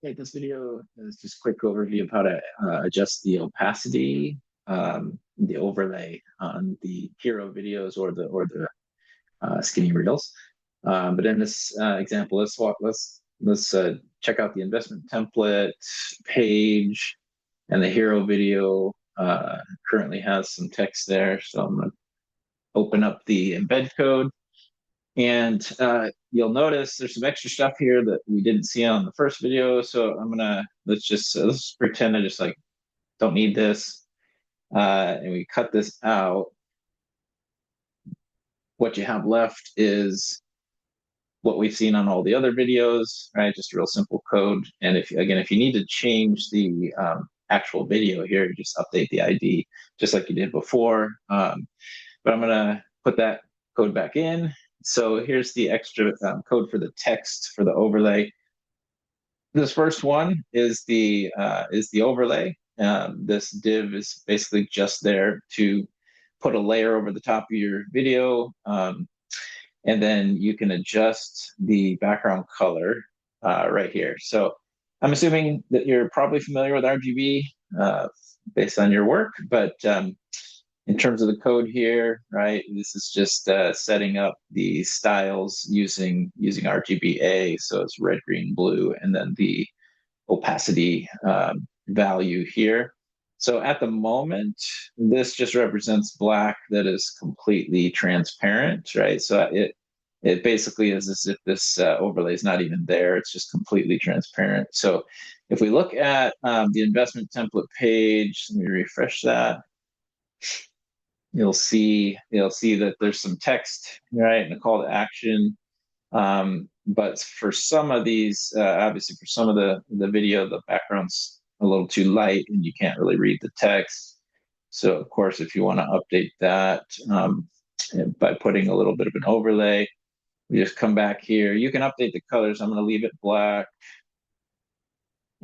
Okay, this video is just a quick overview of how to adjust the opacity, the overlay on the hero videos or the skinny reels. But in this example, let's check out the investment template page, and the hero video currently has some text there. So I'm going to open up the embed code. And you'll notice there's some extra stuff here that we didn't see on the first video. So let's pretend I just like don't need this. And we cut this out. What you have left is what we've seen on all the other videos, right? Just real simple code. And if you need to change the actual video here, you just update the ID just like you did before. But I'm gonna put that code back in. So here's the extra code for the text for the overlay. This first one is the overlay. This div is basically just there to put a layer over the top of your video, and then you can adjust the background color right here. So I'm assuming that you're probably familiar with RGB based on your work, but in terms of the code here, right, this is just setting up the styles using RGBA. So it's red, green, blue, and then the opacity value here. So at the moment, this just represents black that is completely transparent, right? So it basically is as if this overlay is not even there. It's just completely transparent. So if we look at the investment template page, let me refresh that. You'll see that there's some text, right, and a call to action. But for some of these, obviously for some of the video, the background's a little too light and you can't really read the text. So of course, if you want to update that by putting a little bit of an overlay, we just come back here. You can update the colors. I'm going to leave it black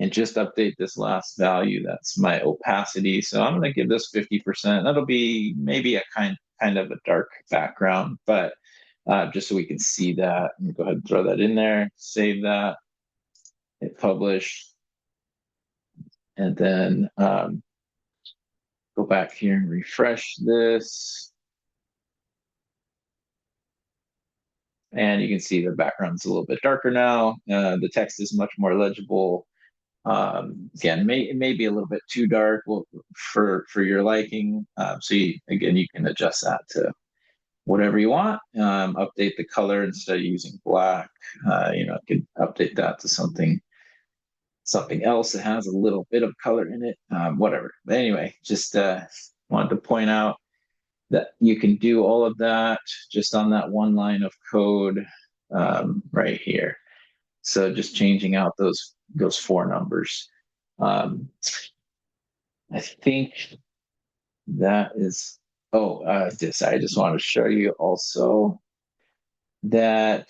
and just update this last value. That's my opacity. So I'm going to give this 50%. That'll be maybe a kind of a dark background, but just so we can see that. I'm going to go ahead and throw that in there, save that, hit publish, and then go back here and refresh this. And you can see the background's a little bit darker now. The text is much more legible. Again, it may be a little bit too dark for your liking. So you can adjust that to whatever you want. Update the color instead of using black. You can update that to something else that has a little bit of color in it. Whatever. But anyway, just wanted to point out that you can do all of that just on that one line of code right here. So just changing out those four numbers. I think that is, I just want to show you also that,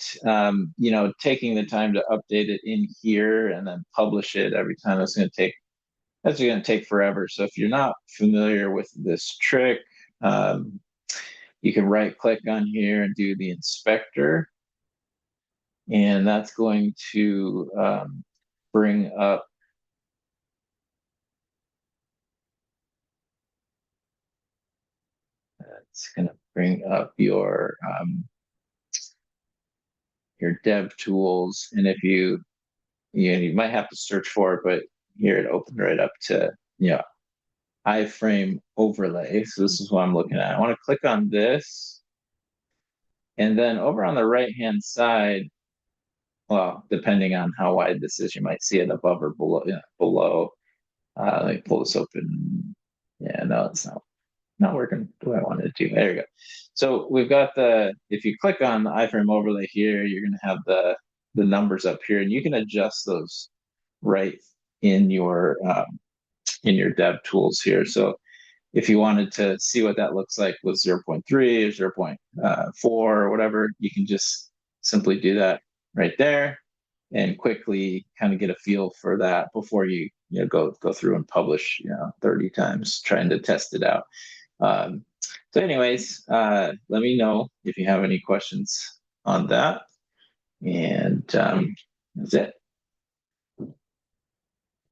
taking the time to update it in here and then publish it every time, that's going to take forever. So if you're not familiar with this trick, you can right click on here and do the inspector. And that's going to bring up your dev tools. And if you might have to search for it, but here it opened right up to iframe overlay. So this is what I'm looking at. I want to click on this, and then over on the right hand side, well, depending on how wide this is, you might see it above or below. Let me pull this open. Yeah, no, it's not working the way I wanted to do. There you go. So we've got if you click on the iframe overlay here, you're going to have the numbers up here, and you can adjust those right in your dev tools here. So if you wanted to see what that looks like with 0.3 or 0.4 or whatever, you can just simply do that right there and quickly kind of get a feel for that before you go through and publish 30 times trying to test it out. So anyways, let me know if you have any questions on that, and that's it.